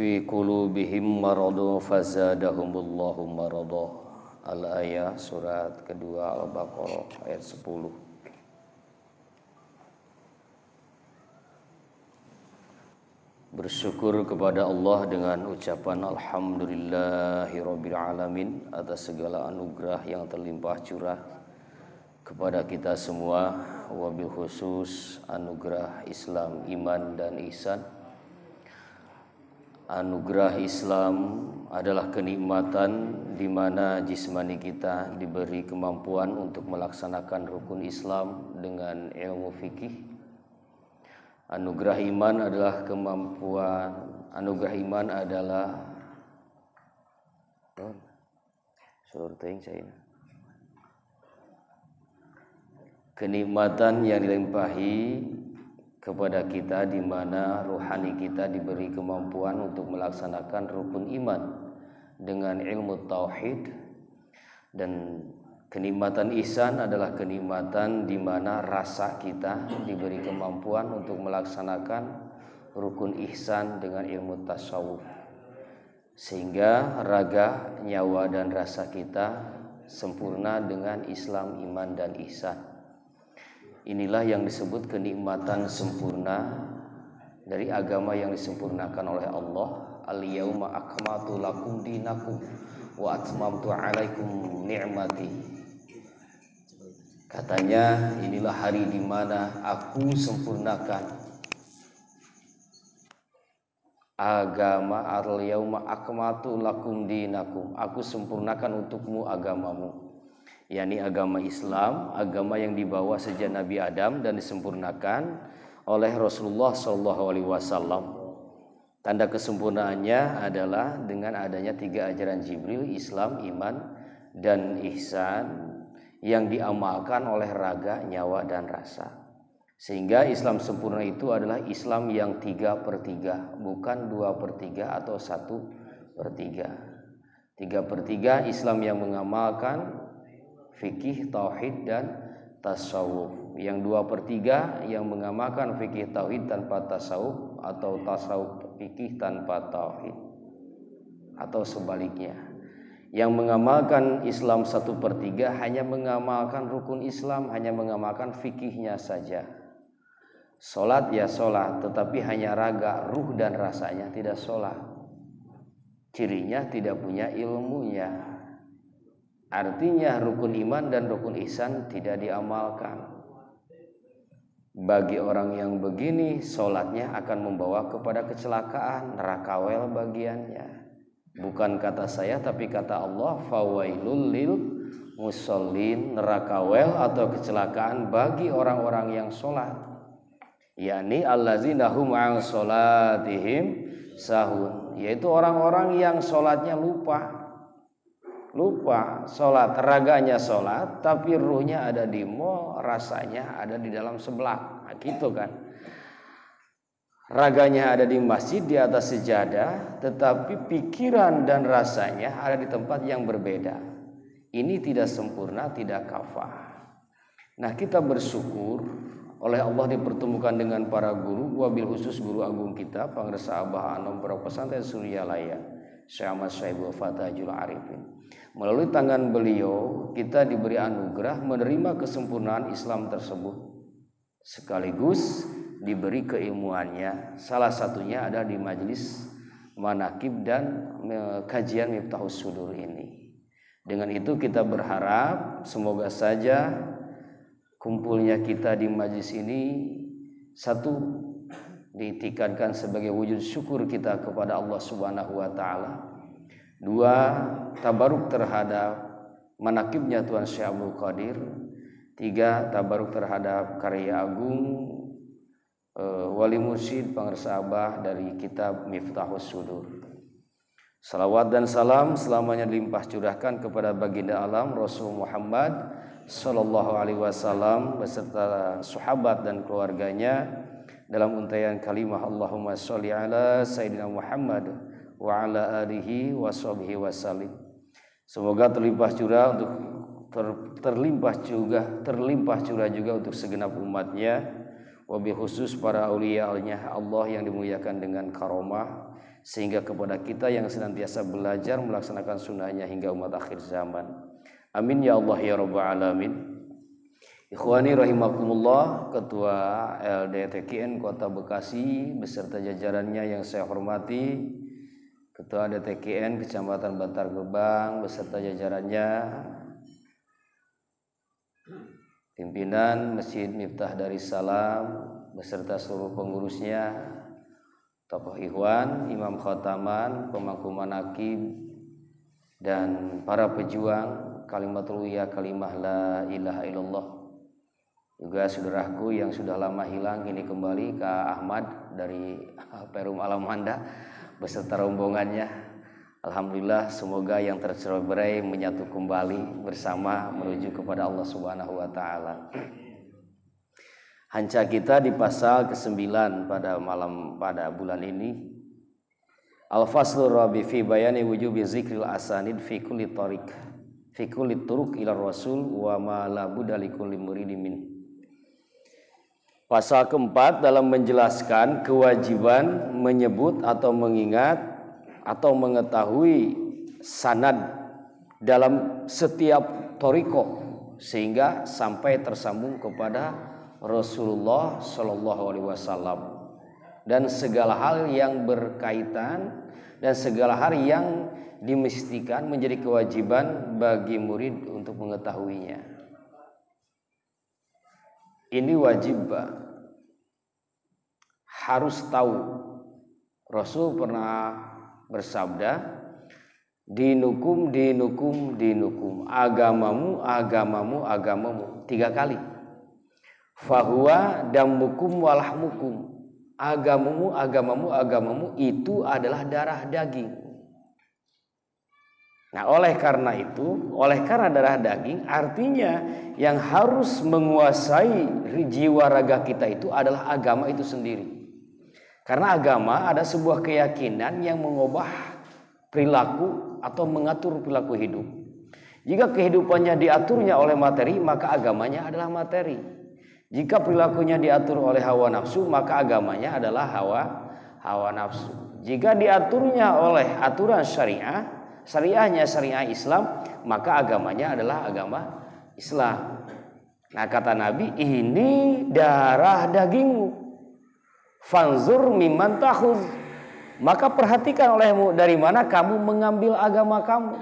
fi qulubihim maradun fazadahumullahu marada. Al-ayah surat kedua Al-Baqarah ayat 10. Bersyukur kepada Allah dengan ucapan alhamdulillahirabbil alamin atas segala anugerah yang terlimpah curah kepada kita semua, wabil khusus anugerah Islam, iman dan ihsan. Anugerah Islam adalah kenikmatan di mana jismani kita diberi kemampuan untuk melaksanakan rukun Islam dengan ilmu fikih. Anugerah iman adalah kenikmatan yang dilimpahi kepada kita di mana ruhani kita diberi kemampuan untuk melaksanakan rukun iman dengan ilmu tauhid. Dan kenikmatan ihsan adalah kenikmatan di mana rasa kita diberi kemampuan untuk melaksanakan rukun ihsan dengan ilmu tasawuf, sehingga raga, nyawa dan rasa kita sempurna dengan Islam, iman dan ihsan. Inilah yang disebut kenikmatan sempurna dari agama yang disempurnakan oleh Allah. Al-yauma akmaltu lakum dinakum wa atmamtu alaikum ni'mati. Katanya, inilah hari di mana aku sempurnakan agama. Al-yauma akmaltu lakum dinakum, aku sempurnakan untukmu agamamu, yakni agama Islam, agama yang dibawa sejak Nabi Adam dan disempurnakan oleh Rasulullah SAW. Tanda kesempurnaannya adalah dengan adanya 3 ajaran Jibril, Islam, iman, dan ihsan yang diamalkan oleh raga, nyawa, dan rasa. Sehingga Islam sempurna itu adalah Islam yang 3/3, bukan 2/3 atau 1/3. 3/3 Islam yang mengamalkan fikih, tauhid, dan tasawuf. Yang 2/3 yang mengamalkan fikih tauhid tanpa tasawuf, atau tasawuf fikih tanpa tauhid, atau sebaliknya. Yang mengamalkan Islam 1/3 hanya mengamalkan rukun Islam, hanya mengamalkan fikihnya saja. Sholat ya sholat, tetapi hanya raga, ruh dan rasanya tidak sholat. Cirinya tidak punya ilmunya. Artinya rukun iman dan rukun ihsan tidak diamalkan. Bagi orang yang begini, sholatnya akan membawa kepada kecelakaan, neraka wel bagiannya. Bukan kata saya, tapi kata Allah, fawailul lil musallin, neraka wel atau kecelakaan bagi orang-orang yang sholat, yakni allazina hum an sholatihim sahun, yaitu orang-orang yang sholatnya lupa sholat, raganya sholat tapi ruhnya ada di mall, rasanya ada di dalam seblak. Nah, gitu kan, raganya ada di masjid di atas sejadah, tetapi pikiran dan rasanya ada di tempat yang berbeda. Ini tidak sempurna, tidak kafah. Nah, kita bersyukur oleh Allah dipertemukan dengan para guru, wabil khusus guru agung kita Pangresa Abah Anom Pondok Pesantren Suryalaya Syekh Ahmad Syaibul Fatahul Arifin. Melalui tangan beliau kita diberi anugerah menerima kesempurnaan Islam tersebut, sekaligus diberi keilmuannya. Salah satunya ada di majelis manakib dan kajian Miftahus Sudur ini. Dengan itu kita berharap semoga saja kumpulnya kita di majelis ini, satu, diitikadkan sebagai wujud syukur kita kepada Allah Subhanahu wa taala. 2, tabaruk terhadap manakibnya Tuan Syekh Abdul Qadir. 3, tabaruk terhadap karya agung wali mursyid Pangresa Abah dari kitab Miftahus Sudur. Salawat dan salam selamanya dilimpah curahkan kepada baginda alam Rasul Muhammad sallallahu alaihi wasallam beserta sahabat dan keluarganya dalam untaian kalimah Allahumma sholli ala sayyidina Muhammad wa ala alihi wa sahbihi wasallim. Semoga terlimpah curah untuk terlimpah curah juga untuk segenap umatnya, wabil khusus para aulia Allah yang dimuliakan dengan karomah, sehingga kepada kita yang senantiasa belajar melaksanakan sunnahnya hingga umat akhir zaman. Amin ya Allah ya Rabbal Alamin. Ikhwani rahimakumullah, Ketua LDTKN Kota Bekasi beserta jajarannya yang saya hormati, Ketua DTKN Kecamatan Bantar Gebang beserta jajarannya, pimpinan Masjid Miftah Darussalam beserta seluruh pengurusnya, tokoh ikhwan, imam khotaman, pemangku manaqib, dan para pejuang kalimatul ya kalimah la ilaha illallah. Juga saudaraku yang sudah lama hilang ini kembali, Kak Ahmad dari Perum Alamanda beserta rombongannya. Alhamdulillah, semoga yang tercerai menyatu kembali bersama menuju kepada Allah Subhanahu wa taala. Hanca kita di pasal ke-9 pada bulan ini. Al-faslur rabi fi bayani wujubi zikril asanid fi kulli tariq fi kulli turuq ila rasul wa ma la budda likulli muridin min. Pasal keempat dalam menjelaskan kewajiban menyebut atau mengingat atau mengetahui sanad dalam setiap thariqah sehingga sampai tersambung kepada Rasulullah Shallallahu Alaihi Wasallam, dan segala hal yang berkaitan dan segala hal yang dimestikan menjadi kewajiban bagi murid untuk mengetahuinya. Ini wajib, harus tahu. Rasul pernah bersabda, dinukum dinukum dinukum, agamamu agamamu agamamu, 3 kali. Fahuwa dammukum walahmukum, agamamu agamamu agamamu itu adalah darah daging. Nah, oleh karena darah daging, artinya yang harus menguasai jiwa raga kita itu adalah agama itu sendiri. Karena agama ada sebuah keyakinan yang mengubah perilaku atau mengatur perilaku hidup. Jika kehidupannya diaturnya oleh materi, maka agamanya adalah materi. Jika perilakunya diatur oleh hawa nafsu, maka agamanya adalah hawa nafsu. Jika diaturnya oleh aturan syariahnya syariah Islam, maka agamanya adalah agama Islam. Nah, kata Nabi, ini darah dagingmu, fanzur mimman takhuz, maka perhatikan olehmu dari mana kamu mengambil agama kamu.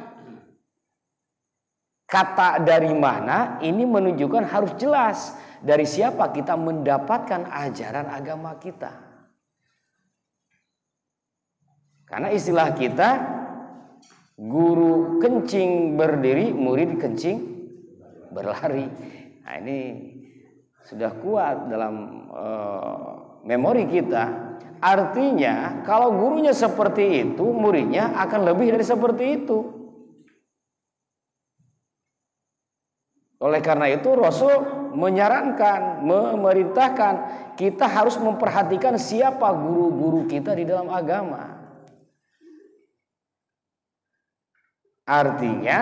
Kata dari mana ini menunjukkan harus jelas dari siapa kita mendapatkan ajaran agama kita. Karena istilah kita, guru kencing berdiri, murid kencing berlari. Nah, ini sudah kuat dalam memori kita. Artinya kalau gurunya seperti itu, muridnya akan lebih dari seperti itu. Oleh karena itu Rasul menyarankan, memerintahkan kita harus memperhatikan siapa guru-guru kita di dalam agama. Artinya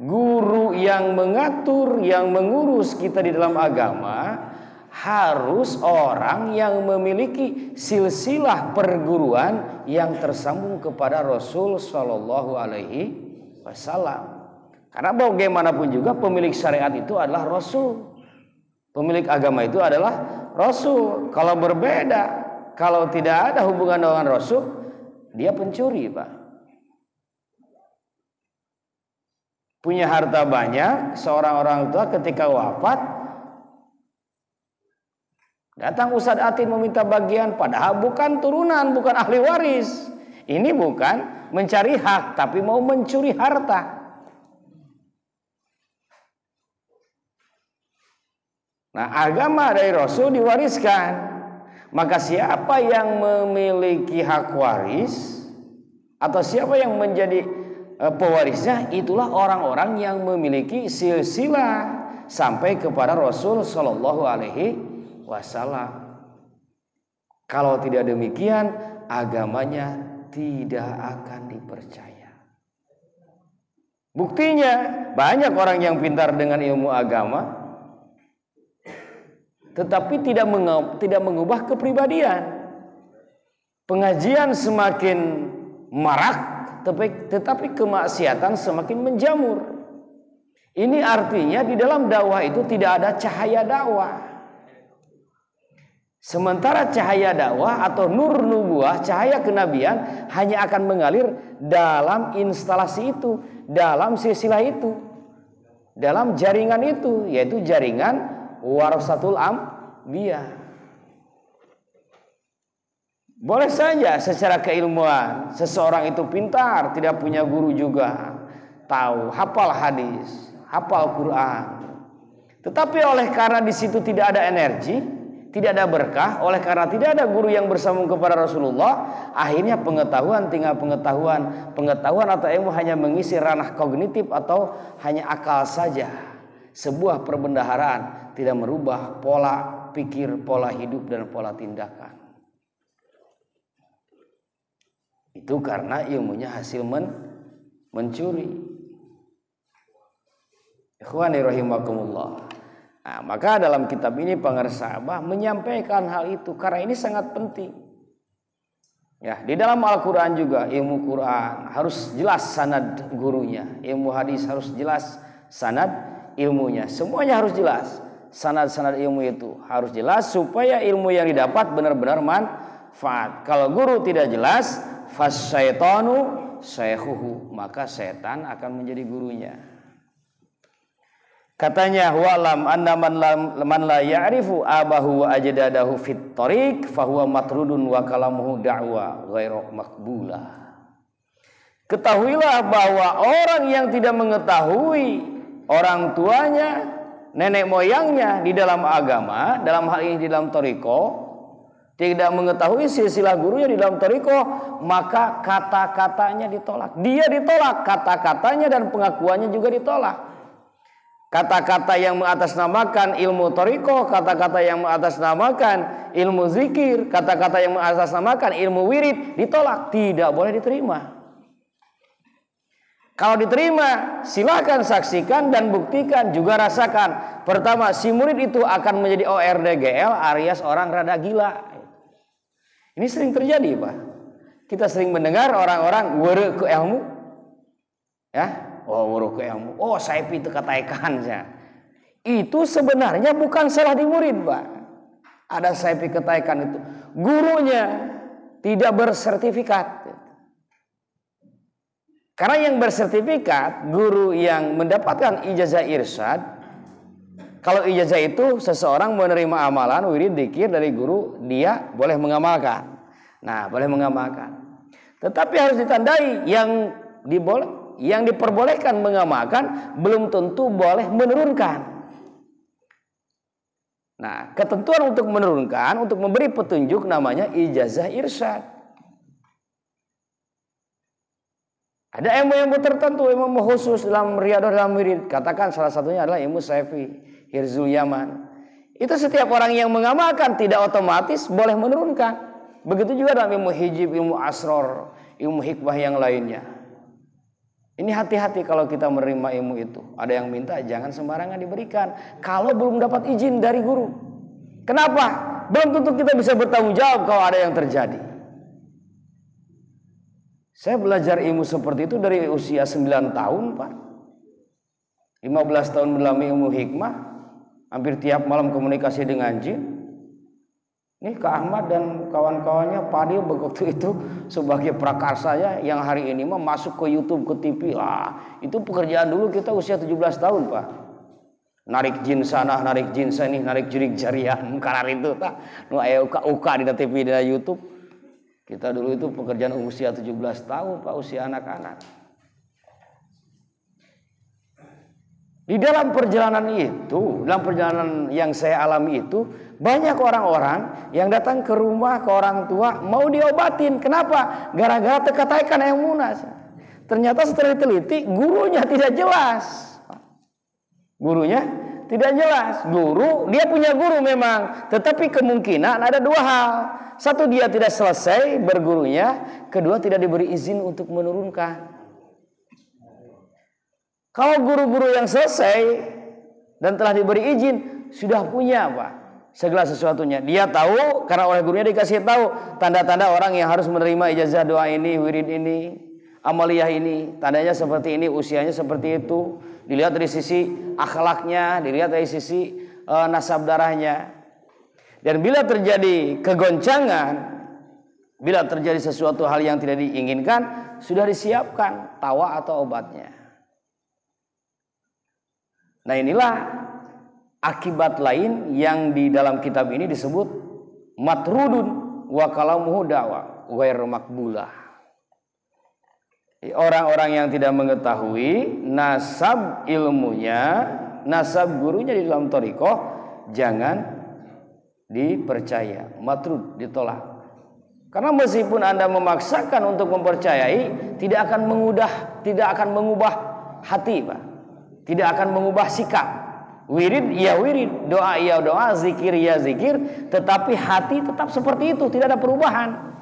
guru yang mengatur, yang mengurus kita di dalam agama harus orang yang memiliki silsilah perguruan yang tersambung kepada Rasul Shallallahu Alaihi Wasallam. Karena bagaimanapun juga pemilik syariat itu adalah Rasul, pemilik agama itu adalah Rasul. Kalau berbeda, kalau tidak ada hubungan dengan Rasul, dia pencuri, Pak. Punya harta banyak, seorang orang tua ketika wafat datang Ustadz Atin meminta bagian, padahal bukan turunan, bukan ahli waris. Ini bukan mencari hak, tapi mau mencuri harta. Nah, agama dari Rasul diwariskan. Maka siapa yang memiliki hak waris atau siapa yang menjadi pewarisnya, itulah orang-orang yang memiliki silsilah sampai kepada Rasul Shallallahu Alaihi Wasallam. Kalau tidak demikian, agamanya tidak akan dipercaya. Buktinya banyak orang yang pintar dengan ilmu agama, tetapi tidak mengubah kepribadian, pengajian semakin marak, tetapi kemaksiatan semakin menjamur. Ini artinya di dalam dakwah itu tidak ada cahaya dakwah. Sementara cahaya dakwah atau nur nubuah, cahaya kenabian hanya akan mengalir dalam instalasi itu, dalam silsilah itu, dalam jaringan itu, yaitu jaringan warasatul anbiya. Boleh saja secara keilmuan seseorang itu pintar, tidak punya guru juga, tahu, hafal hadis, hafal Quran. Tetapi oleh karena di situ tidak ada energi, tidak ada berkah, oleh karena tidak ada guru yang bersambung kepada Rasulullah, akhirnya tinggal pengetahuan atau ilmu hanya mengisi ranah kognitif atau hanya akal saja. Sebuah perbendaharaan tidak merubah pola pikir, pola hidup dan pola tindakan. Itu karena ilmunya hasil mencuri. Ikhwani rahimakumullah. Nah, maka dalam kitab ini Pengarsa Abah menyampaikan hal itu karena ini sangat penting. Ya, di dalam Al-Qur'an juga ilmu Quran harus jelas sanad gurunya, ilmu hadis harus jelas sanad ilmunya. Semuanya harus jelas. Sanad-sanad ilmu itu harus jelas supaya ilmu yang didapat benar-benar manfaat. Kalau guru tidak jelas, fasyaitanu syaikhuhu, maka setan akan menjadi gurunya. Katanya wa'lam anna man la ya'rifu abahu wa ajdadahu fit tariq fa huwa matrudun wa kalamuhu da'wa ghairu maqbulah. Ketahuilah bahwa orang yang tidak mengetahui orang tuanya, nenek moyangnya di dalam agama, dalam hal ini di dalam thariqah, tidak mengetahui silsilah gurunya di dalam thariqah, maka kata-katanya ditolak. Dia ditolak, kata-katanya dan pengakuannya juga ditolak. Kata-kata yang mengatasnamakan ilmu thariqah, kata-kata yang mengatasnamakan ilmu zikir, kata-kata yang mengatasnamakan ilmu wirid ditolak, tidak boleh diterima. Kalau diterima, silakan saksikan dan buktikan, juga rasakan. Pertama, si murid itu akan menjadi ORDGL alias orang rada gila. Ini sering terjadi, Pak. Kita sering mendengar orang-orang were ke ilmu, ya. Oh, were ke ilmu. Oh, saya itu ketaikan ya. Itu sebenarnya bukan salah di murid, Pak. Ada saya ketaikan itu. Gurunya tidak bersertifikat. Karena yang bersertifikat, guru yang mendapatkan ijazah irsyad. Kalau ijazah itu seseorang menerima amalan, wirid, dzikir dari guru, dia boleh mengamalkan. Nah, boleh mengamalkan. Tetapi harus ditandai yang diperbolehkan mengamalkan belum tentu boleh menurunkan. Nah, ketentuan untuk menurunkan, untuk memberi petunjuk namanya ijazah irsyad. Ada ilmu-ilmu tertentu, ilmu khusus dalam riyadah, dalam wirid. Katakan salah satunya adalah ilmu Syafi'i, Hirzul Yaman. Itu setiap orang yang mengamalkan tidak otomatis boleh menurunkan. Begitu juga dalam ilmu hijib, ilmu asror, ilmu hikmah yang lainnya. Ini hati-hati kalau kita menerima ilmu itu. Ada yang minta jangan sembarangan diberikan kalau belum dapat izin dari guru. Kenapa? Belum tentu kita bisa bertanggung jawab kalau ada yang terjadi. Saya belajar ilmu seperti itu dari usia 9 tahun, Pak. 15 tahun mendalami ilmu hikmah. Hampir tiap malam komunikasi dengan jin. Nih Kak Ahmad dan kawan-kawannya Padil begitu itu sebagai prakarsanya yang hari ini mah masuk ke YouTube, ke TV. Itu pekerjaan dulu kita usia 17 tahun, Pak. Narik jin sana, narik jin sini, narik jurik jarian, karar itu tak. Nu aya uka di TV di YouTube. Kita dulu itu pekerjaan usia 17 tahun, Pak, usia anak-anak. Di dalam perjalanan itu, dalam perjalanan yang saya alami itu, banyak orang-orang yang datang ke rumah, ke orang tua, mau diobatin. Kenapa? Gara-gara terkataikan yang munas. Ternyata setelah diteliti, gurunya tidak jelas. Gurunya tidak jelas. Guru, dia punya guru memang. Tetapi kemungkinan ada dua hal. Satu, dia tidak selesai bergurunya. Kedua, tidak diberi izin untuk menurunkan. Kalau guru-guru yang selesai dan telah diberi izin, sudah punya, Pak. segala sesuatunya. Dia tahu karena oleh gurunya dikasih tahu tanda-tanda orang yang harus menerima ijazah doa ini, wirid ini, amaliyah ini. Tandanya seperti ini, usianya seperti itu. Dilihat dari sisi akhlaknya, dilihat dari sisi nasab darahnya. Dan bila terjadi kegoncangan, bila terjadi sesuatu hal yang tidak diinginkan, sudah disiapkan tawa atau obatnya. Nah, inilah akibat lain yang di dalam kitab ini disebut matrudun wa kalamuhu da'wa ghair maqbulah. Orang-orang yang tidak mengetahui nasab ilmunya, nasab gurunya di dalam thariqah, jangan dipercaya, matrud, ditolak. Karena meskipun Anda memaksakan untuk mempercayai, tidak akan mengubah hati, Pak. Tidak akan mengubah sikap. Wirid ya wirid, doa ya doa, zikir ya zikir, tetapi hati tetap seperti itu, tidak ada perubahan.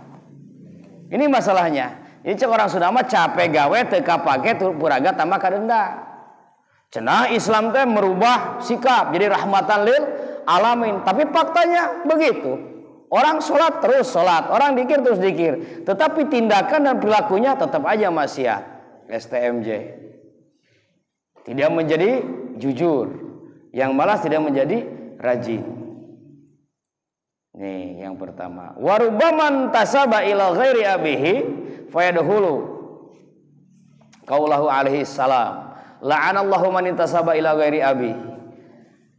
Ini masalahnya. Jadi cek orang sudah mah capek gawe teka pake puraga tambah kadenda. Cenah Islam teh merubah sikap jadi rahmatan lil alamin, tapi faktanya begitu. Orang sholat terus sholat, orang dikir terus dikir, tetapi tindakan dan perilakunya tetap aja maksiat. STMJ. Tidak menjadi jujur, yang malas tidak menjadi rajin. Nih yang pertama. Warubaman tasaba ila ghairi abihi fayadhulu. Qaulahu alaihi salam. La'anallahu man intasaba ila ghairi abihi.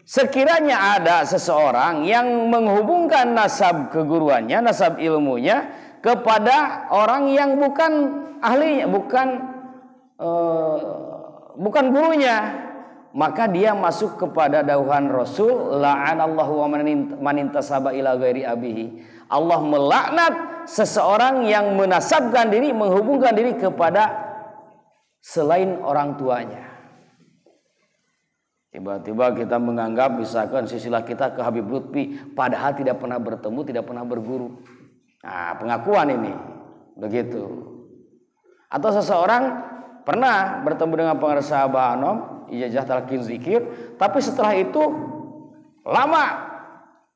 Sekiranya ada seseorang yang menghubungkan nasab keguruannya, nasab ilmunya kepada orang yang bukan ahlinya, bukan gurunya, maka dia masuk kepada dauhan Rasul, la'anallahu man intasaba ila ghairi abihi. Allah melaknat seseorang yang menasabkan diri, menghubungkan diri kepada selain orang tuanya. Tiba-tiba kita menganggap misalkan silsilah kita ke Habib Lutfi, padahal tidak pernah bertemu, tidak pernah berguru. Nah, pengakuan ini begitu. Atau seseorang pernah bertemu dengan pengarsa Abah Anom, ijazah talqin zikir, tapi setelah itu lama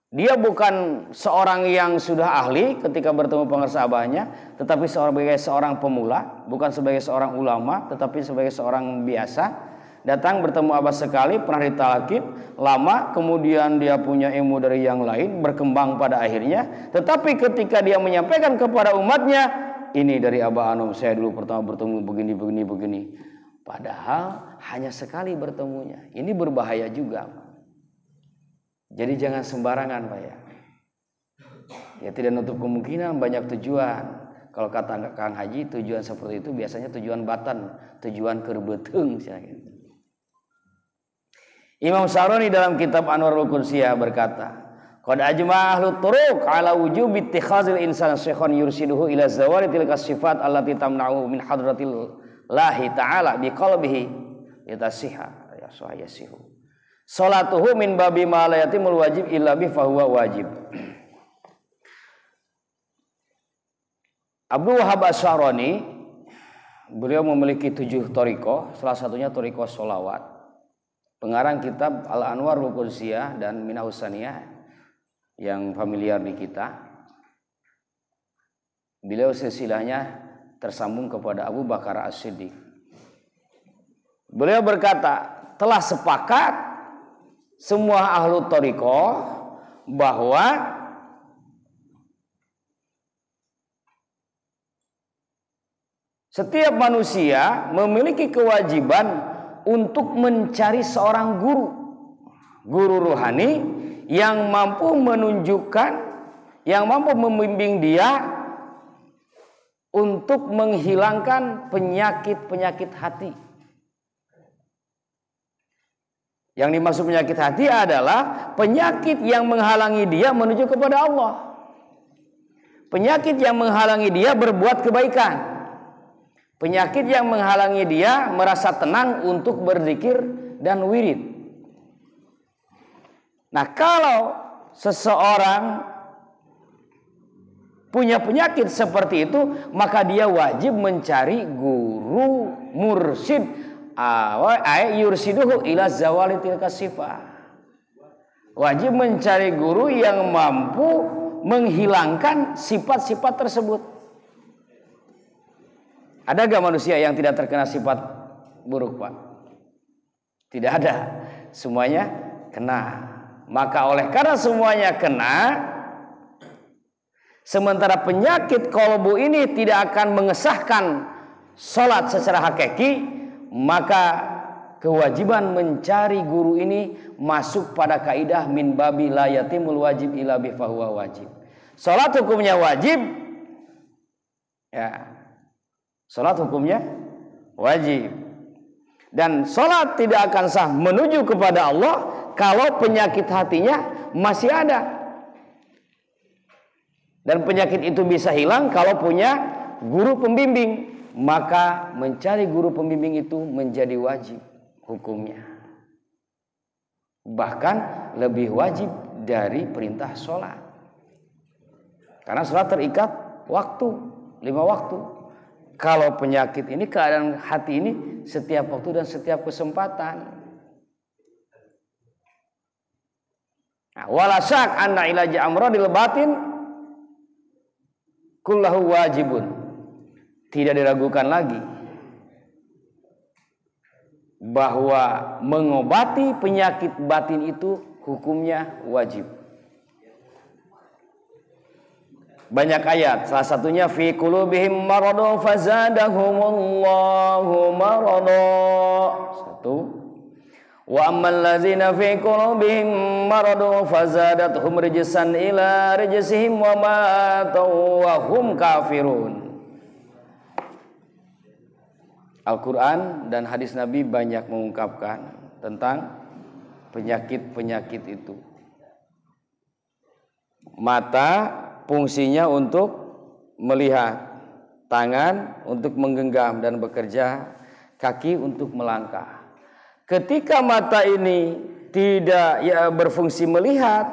dia bukan seorang yang sudah ahli ketika bertemu pengarsa Abahnya, tetapi sebagai seorang pemula, bukan sebagai seorang ulama, tetapi sebagai seorang biasa. Datang bertemu Abah sekali, pernah ditalqin, lama, kemudian dia punya ilmu dari yang lain, berkembang pada akhirnya. Tetapi ketika dia menyampaikan kepada umatnya, ini dari Abah Anom, saya dulu pertama bertemu begini. Padahal hanya sekali bertemunya. Ini berbahaya juga. Jadi jangan sembarangan, Pak ya. Ya tidak nutup kemungkinan banyak tujuan. Kalau kata Kang Haji, tujuan seperti itu biasanya tujuan batan, tujuan kerbeteng. Imam Syaroni dalam kitab Anwarul Qudsiyah berkata, qad ajma ahlu turuq ala wujubi ittikhazil insan syekhon yursiduhu ila zawali tilka sifat allati tamna'u min hadratil lahi ta'ala biqalbihi yatasiha yasihu salatuhu min babi ma la yatimul wajib illa bi fahuwa wajib. Abdul Wahab Asy-Syaroni beliau memiliki 7 thariqah, salah satunya thariqah sholawat. Pengarang kitab Al-Anwarul Qudsiyah dan Minahus Saniyah yang familiar di kita. Beliau silsilahnya tersambung kepada Abu Bakar As-Siddiq. Beliau berkata, telah sepakat semua ahlu thariqah bahwa setiap manusia memiliki kewajiban untuk mencari seorang guru rohani yang mampu menunjukkan, yang mampu membimbing dia untuk menghilangkan penyakit-penyakit hati. Yang dimaksud penyakit hati adalah penyakit yang menghalangi dia menuju kepada Allah. Penyakit yang menghalangi dia berbuat kebaikan. Penyakit yang menghalangi dia merasa tenang untuk berzikir dan wirid. Nah, kalau seseorang punya penyakit seperti itu, maka dia wajib mencari guru mursyid, yursiduhu ila zawali tilka sifah. Wajib mencari guru yang mampu menghilangkan sifat-sifat tersebut. Ada gak manusia yang tidak terkena sifat buruk, Pak? Tidak ada. Semuanya kena. Maka oleh karena semuanya kena, sementara penyakit kolbu ini tidak akan mengesahkan sholat secara hakiki, maka kewajiban mencari guru ini masuk pada kaidah min babi la yatimul wajib illa bi fahuwa wajib. Sholat hukumnya wajib, ya. Sholat hukumnya wajib. Dan sholat tidak akan sah menuju kepada Allah kalau penyakit hatinya masih ada. Dan penyakit itu bisa hilang kalau punya guru pembimbing. Maka mencari guru pembimbing itu menjadi wajib hukumnya. Bahkan lebih wajib dari perintah sholat. Karena sholat terikat waktu, 5 waktu. Kalau penyakit ini, keadaan hati ini setiap waktu dan setiap kesempatan. Nah, walasak anna ilaja amradil batin kullahu wajibun. Tidak diragukan lagi bahwa mengobati penyakit batin itu hukumnya wajib. Banyak ayat, salah satunya fi qulubihim maradun fazadahumullahu marada. Satu. Wa ammal ladzina fi qulubihim maradun fazadathum rijsan ila rijsihim wa matu wa hum kafirun. Al-Quran dan hadis Nabi banyak mengungkapkan tentang penyakit-penyakit itu. Mata fungsinya untuk melihat, tangan untuk menggenggam dan bekerja, kaki untuk melangkah. Ketika mata ini tidak berfungsi melihat,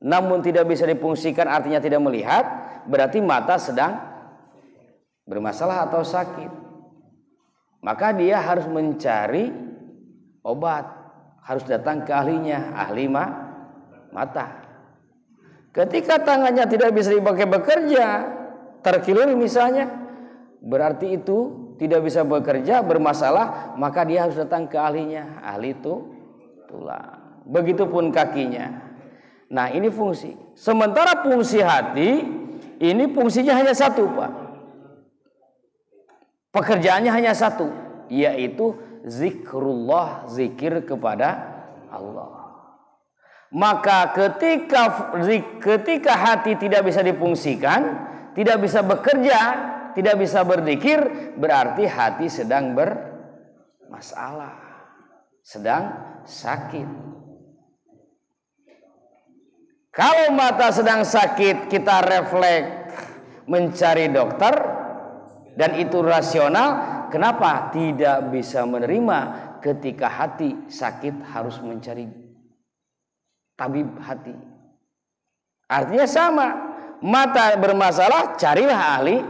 namun tidak bisa difungsikan, artinya tidak melihat, berarti mata sedang bermasalah atau sakit. Maka dia harus mencari obat, harus datang ke ahlinya, ahli mata. Ketika tangannya tidak bisa dipakai bekerja, terkilir misalnya, berarti itu tidak bisa bekerja, bermasalah, maka dia harus datang ke ahlinya, ahli itu tulang. Begitupun kakinya. Nah, ini fungsi. Sementara fungsi hati, ini fungsinya hanya satu, Pak. Pekerjaannya hanya satu, yaitu zikrullah, zikir kepada Allah. Maka ketika hati tidak bisa difungsikan, tidak bisa bekerja, tidak bisa berzikir, berarti hati sedang bermasalah, sedang sakit. Kalau mata sedang sakit, kita refleks mencari dokter, dan itu rasional. Kenapa tidak bisa menerima ketika hati sakit harus mencari tabib hati? Artinya sama, mata bermasalah, carilah ahli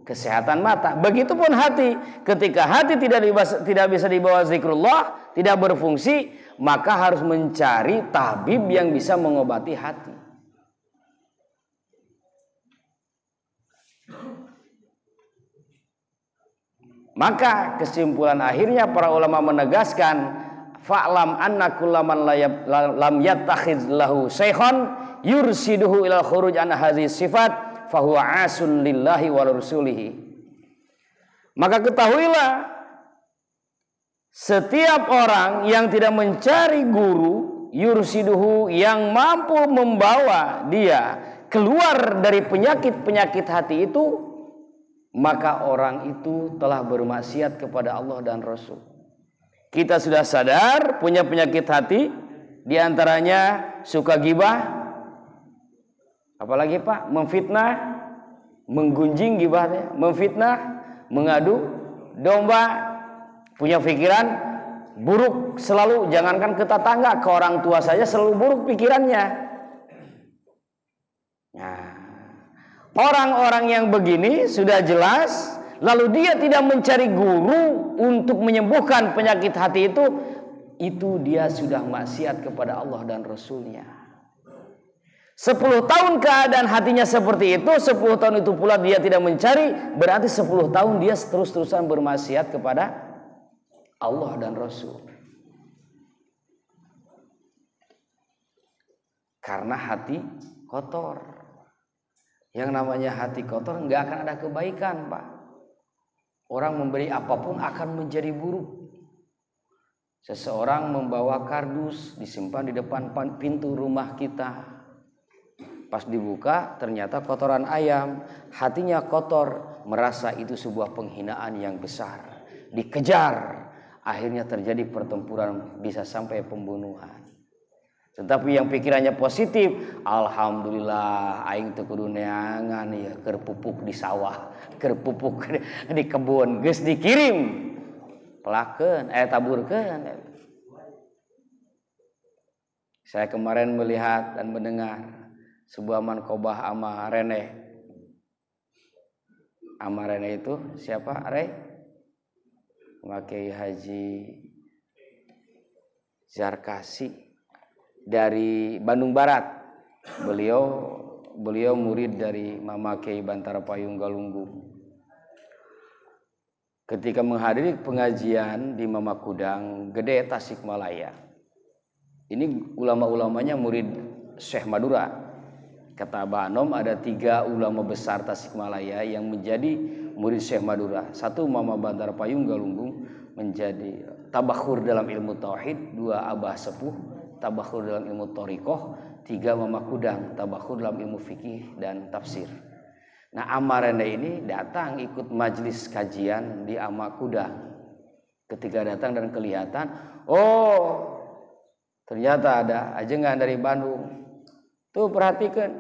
kesehatan mata. Begitupun hati, ketika hati tidak bisa dibawa zikrullah, tidak berfungsi, maka harus mencari tabib yang bisa mengobati hati. Maka kesimpulan akhirnya para ulama menegaskan, fa'lam anna kullaman lam yattakhiz lahu syaikhan yursiduhu ila khuruj an hadhihi sifat fahuwa asun lillahi wa rasulihi. Maka ketahuilah, setiap orang yang tidak mencari guru yursiduhu, yang mampu membawa dia keluar dari penyakit-penyakit hati itu, maka orang itu telah bermaksiat kepada Allah dan Rasul. Kita sudah sadar punya penyakit hati, diantaranya suka gibah, apalagi Pak, memfitnah, menggunjing gibahnya, memfitnah, mengadu domba, punya pikiran buruk selalu, jangankan ke tetangga, ke orang tua saja selalu buruk pikirannya. Nah, orang-orang yang begini sudah jelas, lalu dia tidak mencari guru untuk menyembuhkan penyakit hati itu, itu dia sudah maksiat kepada Allah dan Rasulnya. 10 tahun keadaan hatinya seperti itu, 10 tahun itu pula dia tidak mencari, berarti 10 tahun dia terus-terusan bermaksiat kepada Allah dan Rasul. Karena hati kotor. Yang namanya hati kotor nggak akan ada kebaikan, Pak. Orang memberi apapun akan menjadi buruk. Seseorang membawa kardus disimpan di depan pintu rumah kita. Pas dibuka ternyata kotoran ayam, hatinya kotor, merasa itu sebuah penghinaan yang besar. Dikejar, akhirnya terjadi pertempuran, bisa sampai pembunuhan. Tetapi yang pikirannya positif, alhamdulillah aing teu kudu neangan ya keur pupuk di sawah, keur pupuk di kebun, geus dikirim. Pelakeun, taburkeun. Saya kemarin melihat dan mendengar sebuah mankobah ama Rene. Ama Rene itu siapa, Re? Kiai Haji Zarkasi dari Bandung Barat. Beliau murid dari Mama Kiai Bantara Payung Galunggung. Ketika menghadiri pengajian di Mama Kudang Gede Tasikmalaya. Ini ulama-ulamanya murid Syekh Madura. Kata Abah Anom ada 3 ulama besar Tasikmalaya yang menjadi murid Syekh Madura. 1 Mama Bantara Payung Galunggung menjadi tabakhur dalam ilmu tauhid, 2 Abah Sepuh tabakhur dalam ilmu thariqah, 3 Mama Kudang tabakhur dalam ilmu fikih dan tafsir. Nah, Amarende ini datang ikut majelis kajian di Ama Kudang. Ketika datang dan kelihatan, oh ternyata ada ajengan dari Bandung. Tuh perhatikan,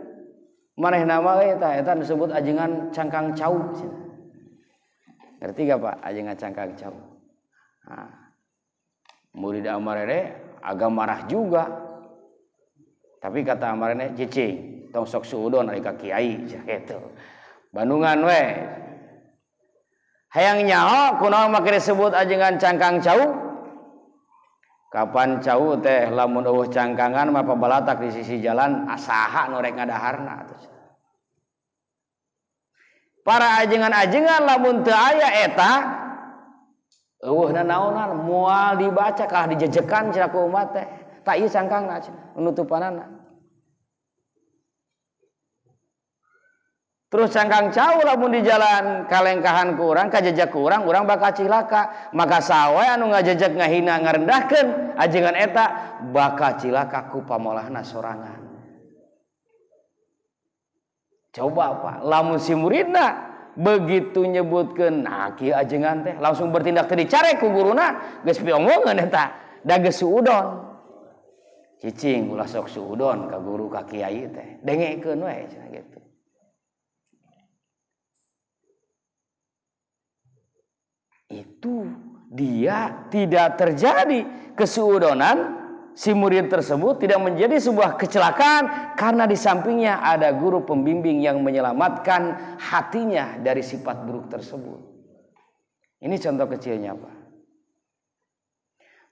maneh nama eta disebut ajengan cangkang cau. Ngerti gak Pak ajengan cangkang cau? Nah, murid Amarende agak marah juga. Tapi kata Amarende, cicing, tong sok suudon ari ka kiai gitu. Bandungan we. Hayang nyaho kunaon make disebut ajengan cangkang cau? Kapan cau teh lamun eueuh cangkangan mah pabalatak di sisi jalan asaha nu rek ngadaharna atuh. Para ajengan-ajengan lamun teu aya eta eueuhna naonan moal dibaca kalah dijejekan cenah ku umat teh. Tak ieu cangkangna cenah nutupanana. Terus cangkang cau lamun di jalan kalengkahan ku urang kajejak ku urang bakal cilaka. Maka sawe anu ngajejak ngahina ngarendahkeun ajengan eta bakal cilaka ku pamolahna sorangan. Coba Pak, lamun si muridna begitu nyebutkeun nah kieu ajengan teh langsung bertindak teu dicare ku guruna geus piongongeun eta da geus suudon. Cicing ulah sok suudon ka guru ka kiai teh. Dengekeun we cenah gitu. Itu dia tidak terjadi kesuudonan, si murid tersebut tidak menjadi sebuah kecelakaan karena di sampingnya ada guru pembimbing yang menyelamatkan hatinya dari sifat buruk tersebut. Ini contoh kecilnya Pak.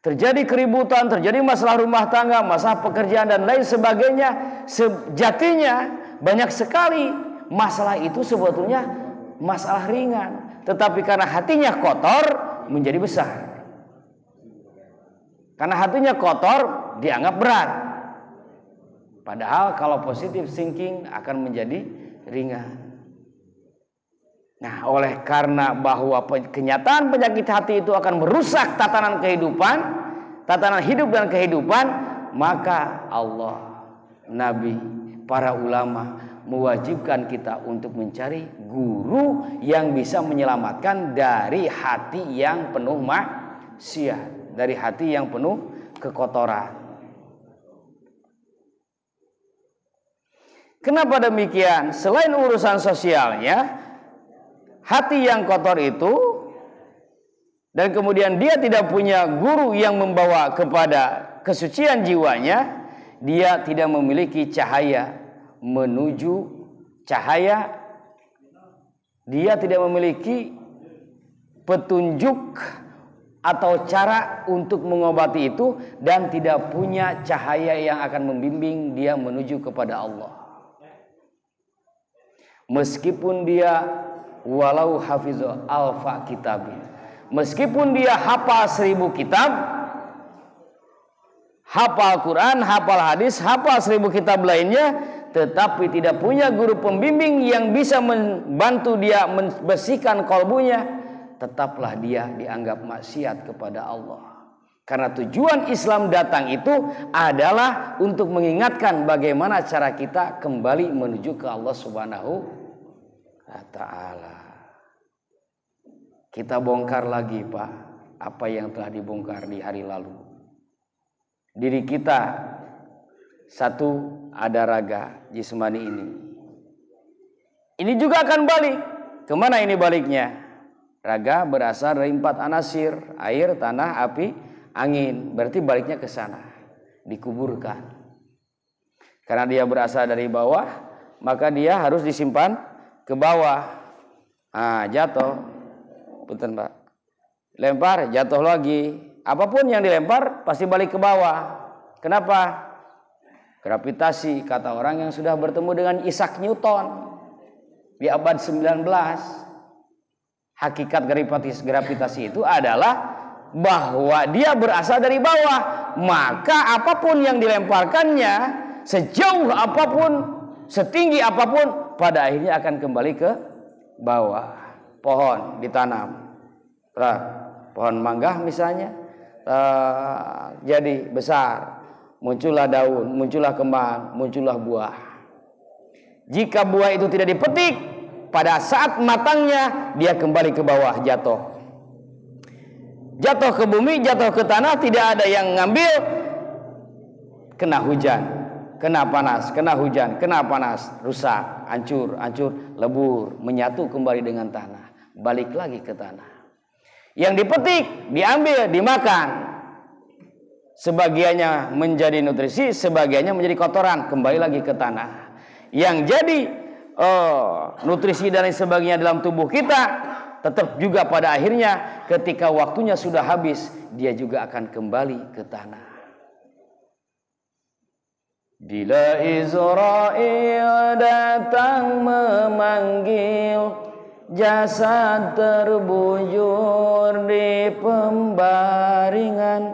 Terjadi keributan, terjadi masalah rumah tangga, masalah pekerjaan dan lain sebagainya. Sejatinya banyak sekali masalah itu sebetulnya masalah ringan. Tetapi karena hatinya kotor menjadi besar. Karena hatinya kotor dianggap berat. Padahal kalau positive thinking akan menjadi ringan. Nah, oleh karena bahwa kenyataan penyakit hati itu akan merusak tatanan kehidupan, tatanan hidup dan kehidupan, maka Allah, Nabi, para ulama mewajibkan kita untuk mencari guru yang bisa menyelamatkan dari hati yang penuh maksiat, dari hati yang penuh kekotoran. Kenapa demikian? Selain urusan sosialnya, hati yang kotor itu dan kemudian dia tidak punya guru yang membawa kepada kesucian jiwanya, dia tidak memiliki cahaya menuju cahaya, dia tidak memiliki petunjuk atau cara untuk mengobati itu, dan tidak punya cahaya yang akan membimbing dia menuju kepada Allah. Meskipun dia walau hafizul alfa kitabin, meskipun dia hafal 1000 kitab, hafal Quran, hafal hadis, hafal 1000 kitab lainnya, tetapi tidak punya guru pembimbing yang bisa membantu dia membersihkan kalbunya, tetaplah dia dianggap maksiat kepada Allah. Karena tujuan Islam datang itu adalah untuk mengingatkan bagaimana cara kita kembali menuju ke Allah Subhanahu wa Ta'ala. Kita bongkar lagi, Pak, apa yang telah dibongkar di hari lalu. Diri kita, satu, ada raga jismani ini. Ini juga akan balik. Kemana ini baliknya? Raga berasal dari 4 anasir, air, tanah, api, angin. Berarti baliknya ke sana, dikuburkan. Karena dia berasal dari bawah, maka dia harus disimpan ke bawah. Jatuh, punten Pak, lempar, jatuh lagi. Apapun yang dilempar pasti balik ke bawah. Kenapa? Gravitasi, kata orang yang sudah bertemu dengan Isaac Newton di abad 19. Hakikat gravitasi itu adalah bahwa dia berasal dari bawah. Maka apapun yang dilemparkannya, sejauh apapun, setinggi apapun, pada akhirnya akan kembali ke bawah. Pohon ditanam, pohon mangga misalnya, jadi besar, muncullah daun, muncullah kembang, muncullah buah. Jika buah itu tidak dipetik, pada saat matangnya dia kembali ke bawah, jatuh ke bumi, jatuh ke tanah, tidak ada yang ngambil. Kena hujan, kena panas, kena hujan, kena panas, rusak, hancur, lebur, menyatu kembali dengan tanah, balik lagi ke tanah. Yang dipetik, diambil, dimakan, sebagiannya menjadi nutrisi, sebagiannya menjadi kotoran, kembali lagi ke tanah. Yang jadi nutrisi dan sebagainya dalam tubuh kita, tetap juga pada akhirnya ketika waktunya sudah habis, dia juga akan kembali ke tanah. Bila Israil datang memanggil, jasad terbujur di pembaringan,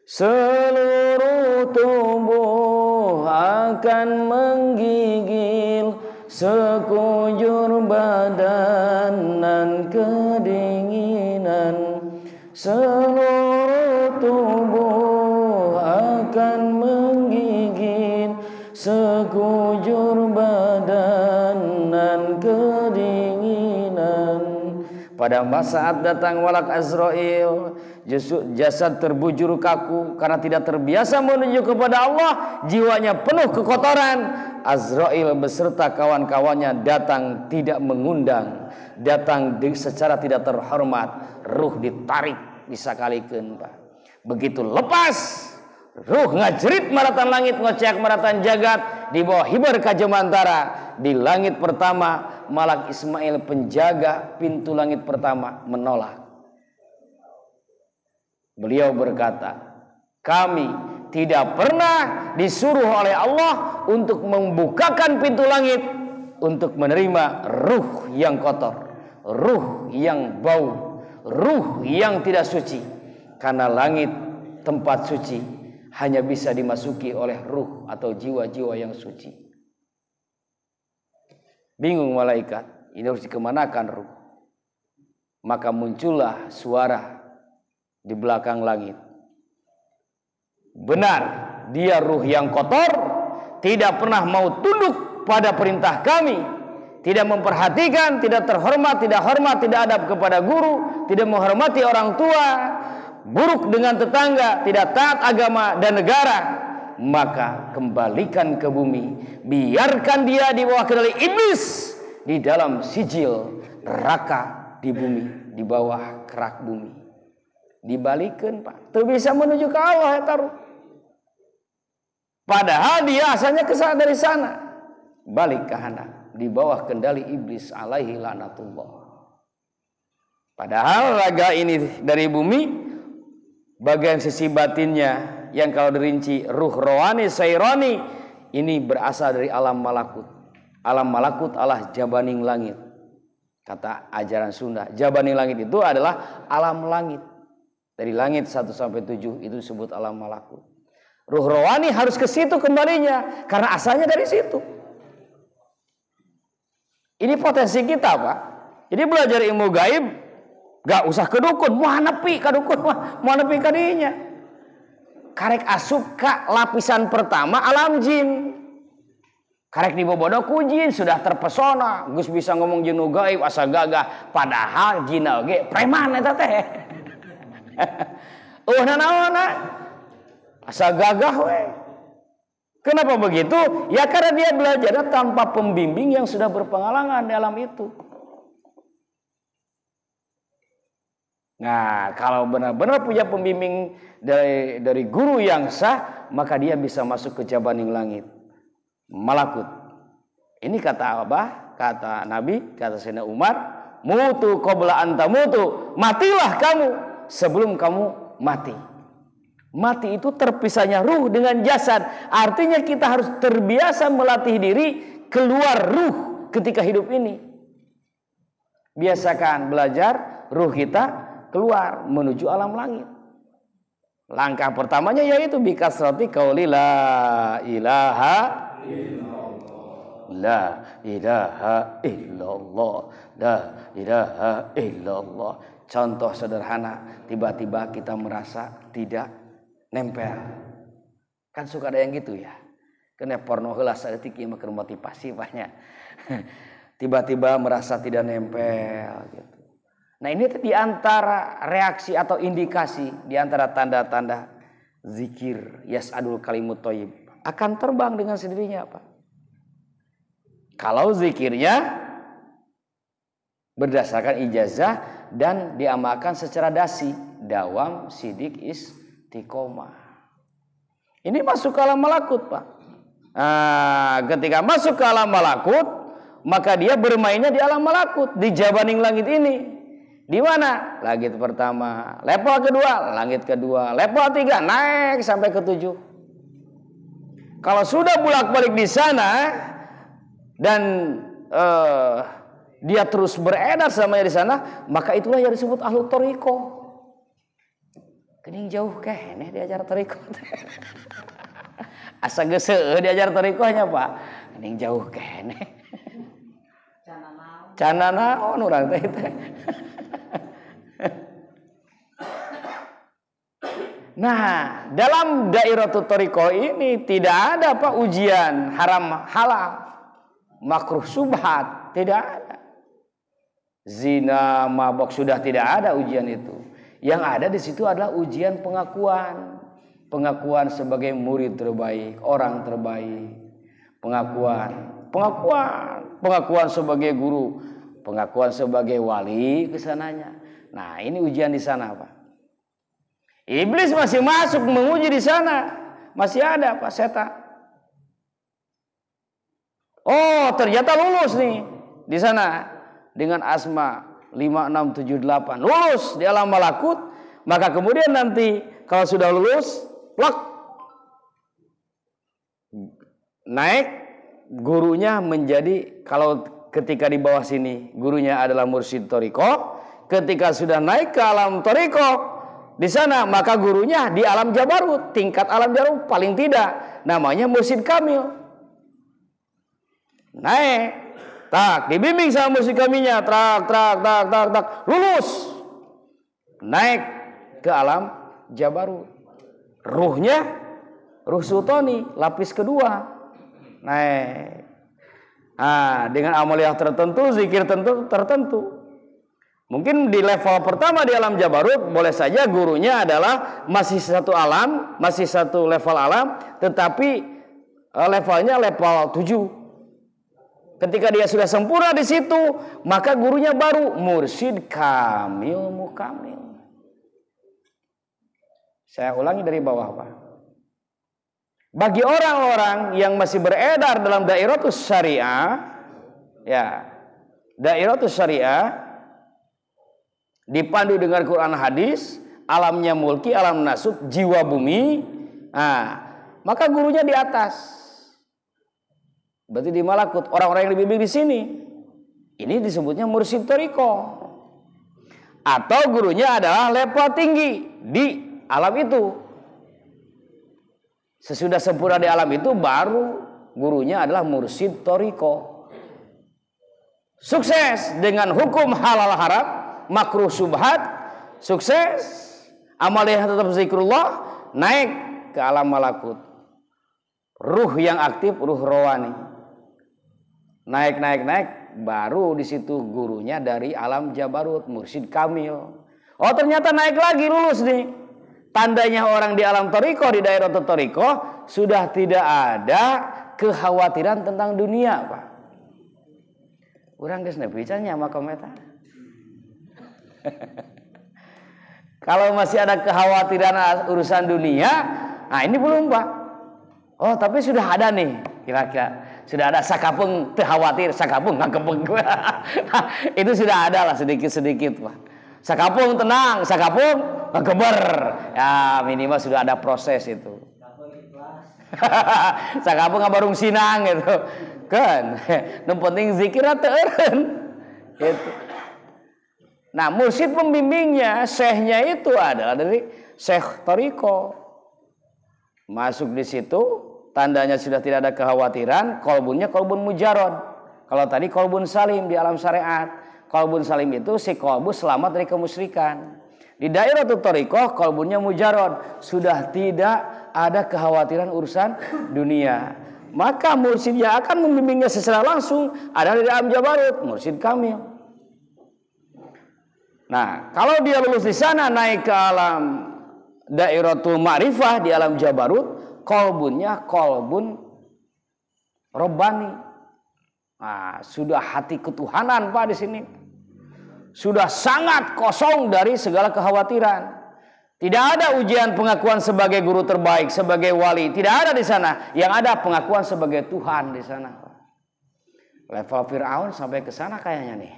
seluruh tubuh akan menggigil, sekujur badan dan kedinginan, seluruh tubuh akan menggigil, sekujur badan dan kedinginan. Pada saat datang malak Azrail, jasad terbujur kaku karena tidak terbiasa menuju kepada Allah, jiwanya penuh kekotoran. Azrail beserta kawan-kawannya datang tidak mengundang, datang secara tidak terhormat. Ruh ditarik, disakalikeun, Pak. Begitu lepas, ruh ngajerit maratan langit, ngocek maratan jagat, di bawah hibar kajamantara. Di langit pertama, malak Ismail penjaga pintu langit pertama menolak. Beliau berkata, kami tidak pernah disuruh oleh Allah untuk membukakan pintu langit untuk menerima ruh yang kotor, ruh yang bau, ruh yang tidak suci. Karena langit tempat suci hanya bisa dimasuki oleh ruh atau jiwa-jiwa yang suci. Bingung malaikat, ini harus dikemanakan ruh. Maka muncullah suara di belakang langit. Benar, dia ruh yang kotor, tidak pernah mau tunduk pada perintah kami, tidak memperhatikan, tidak terhormat, tidak hormat, tidak adab kepada guru, tidak menghormati orang tua, buruk dengan tetangga, tidak taat agama dan negara. Maka kembalikan ke bumi, biarkan dia di bawah kendali iblis, di dalam sijil neraka di bumi, di bawah kerak bumi. Dibalikan, Pak, tuh bisa menuju ke Allah ya taruh. Padahal dia asalnya dari sana, balik ke hana, di bawah kendali iblis alaihi laknatullah. Padahal raga ini dari bumi, bagian sisi batinnya yang kalau dirinci ruh rohani, saironi, ini berasal dari alam malakut. Alam malakut adalah jabaning langit. Kata ajaran Sunda, jabaning langit itu adalah alam langit. Dari langit 1 sampai 7 itu disebut alam malakut. Ruh rohani harus ke situ kembalinya karena asalnya dari situ. Ini potensi kita, Pak. Jadi belajar ilmu gaib gak usah ke dukun, mau nepi ke dukun, mau nepi ke dinya. Karek asup ka lapisan pertama alam jin. Karek dibobodo ku jin sudah terpesona, geus bisa ngomong jin gaib asa gagah, padahal jin oge preman eta teh. Naona asa gagah we. Kenapa begitu? Ya karena dia belajarnya tanpa pembimbing yang sudah berpengalaman dalam itu. Nah, kalau benar-benar punya pembimbing dari guru yang sah, maka dia bisa masuk ke jabaning langit, malakut. Ini kata apa? Kata Nabi, kata Sayyidina Umar, mutu qabla anta mutu, matilah kamu sebelum kamu mati. Mati itu terpisahnya ruh dengan jasad. Artinya kita harus terbiasa melatih diri keluar ruh ketika hidup ini. Biasakan belajar ruh kita keluar menuju alam langit. Langkah pertamanya yaitu bikasrati qauli la ilaha illallah, la ilaha illallah, la ilaha illallah. Contoh sederhana, tiba-tiba kita merasa tidak nempel. Kan suka ada yang gitu ya. Kena porno heula saeutik ieu mah motivasi banyak. Tiba-tiba merasa tidak nempel gitu. Nah ini di antara reaksi atau indikasi, di antara tanda-tanda zikir yas'adul kalimut thayyib akan terbang dengan sendirinya apa? Kalau zikirnya berdasarkan ijazah dan diamalkan secara dasi, dawam, sidik, istiqomah. Ini masuk ke alam malakut, Pak. Nah, ketika masuk ke alam malakut, maka dia bermainnya di alam malakut, di jabaning langit ini. Di mana? Langit pertama, level kedua, langit kedua, level 3, naik sampai ke 7. Kalau sudah bolak-balik di sana dan dia terus beredar selamanya di sana, maka itulah yang disebut ahlu thariqah. Kening jauh keneh diajar thariqah. Asa geus seueuh diajar thariqahnya, Pak. Kening jauh keneh. Cana naon urang teh teh. Nah, dalam dairatul thariqah ini tidak ada Pak ujian haram halal, makruh subhat, tidak ada. Zina, mabok sudah tidak ada ujian itu. Yang ada di situ adalah ujian pengakuan. Pengakuan sebagai murid terbaik, orang terbaik. Pengakuan sebagai guru, pengakuan sebagai wali kesananya. Nah, ini ujian di sana, Pak. Iblis masih masuk menguji di sana. Masih ada Pak setan. Oh, ternyata lulus nih di sana dengan asma 5678. Lulus di alam malakut, maka kemudian nanti kalau sudah lulus, plak naik gurunya menjadi, kalau ketika di bawah sini gurunya adalah mursyid thariqah, ketika sudah naik ke alam thariqah di sana, maka gurunya di alam jabarut, tingkat alam jabarut paling tidak namanya mursyid kamil. Naik, tak dibimbing sama mursyid kamilnya, tak lulus, naik ke alam jabarut. Ruhnya ruh sultani, lapis kedua, naik. Nah, dengan amaliyah tertentu, zikir tertentu. Mungkin di level pertama di alam jabarut boleh saja gurunya adalah masih satu alam, masih satu level alam, tetapi levelnya level 7. Ketika dia sudah sempurna di situ, maka gurunya baru mursyid kamil mukamil. Saya ulangi dari bawah, Pak. Bagi orang-orang yang masih beredar dalam dairatus syariah, ya, dairatus syariah, dipandu dengan Quran hadis, alamnya mulki, alam nasuk, jiwa bumi. Nah, maka gurunya di atas. Berarti di malakut. Orang-orang yang dibimbing di sini, ini disebutnya mursyid thariqah. Atau gurunya adalah level tinggi di alam itu. Sesudah sempurna di alam itu, baru gurunya adalah mursyid thariqah. Sukses dengan hukum halal haram, makruh subhat, sukses, amalnya tetap zikrullah, naik ke alam malakut. Ruh yang aktif, ruh rohani. Naik, baru di situ gurunya dari alam jabarut, mursyid kamil. Oh, ternyata naik lagi, lulus nih. Tandanya orang di alam thariqah, di daerah thariqah, sudah tidak ada kekhawatiran tentang dunia, Pak. Urang geus nepi can nya mah komentar. Kalau masih ada kekhawatiran urusan dunia, nah ini belum, Pak. Oh, tapi sudah ada nih, kira-kira sudah ada sakapung teu khawatir, sakapung ngakepeng. Itu sudah ada lah sedikit-sedikit, Pak. Sakapung tenang, sakapung ngegeber. Ya, minimal sudah ada proses itu. Sakapung ngabarung sinang gitu. Kan, yang penting zikirnya teureun gitu. Nah, mursyid pembimbingnya, syekhnya itu adalah dari syekh thariqah. Masuk di situ, tandanya sudah tidak ada kekhawatiran, qalbunnya qalbun mujarrad. Kalau tadi qalbun salim di alam syariat. Qalbun salim itu si qalbu selamat dari kemusyrikan. Di daerah thariqah qalbunnya mujarrad, sudah tidak ada kekhawatiran urusan dunia. Maka mursyid yang akan membimbingnya secara langsung adalah dari alam jabarut, mursyid kamil. Nah, kalau dia lulus di sana naik ke alam dairatul ma'rifah di alam jabarut, qalbunnya qalbun rabbani. Nah, sudah hati ketuhanan, Pak, di sini. Sudah sangat kosong dari segala kekhawatiran. Tidak ada ujian pengakuan sebagai guru terbaik, sebagai wali. Tidak ada di sana. Yang ada pengakuan sebagai Tuhan di sana. Level Fir'aun sampai ke sana kayaknya nih.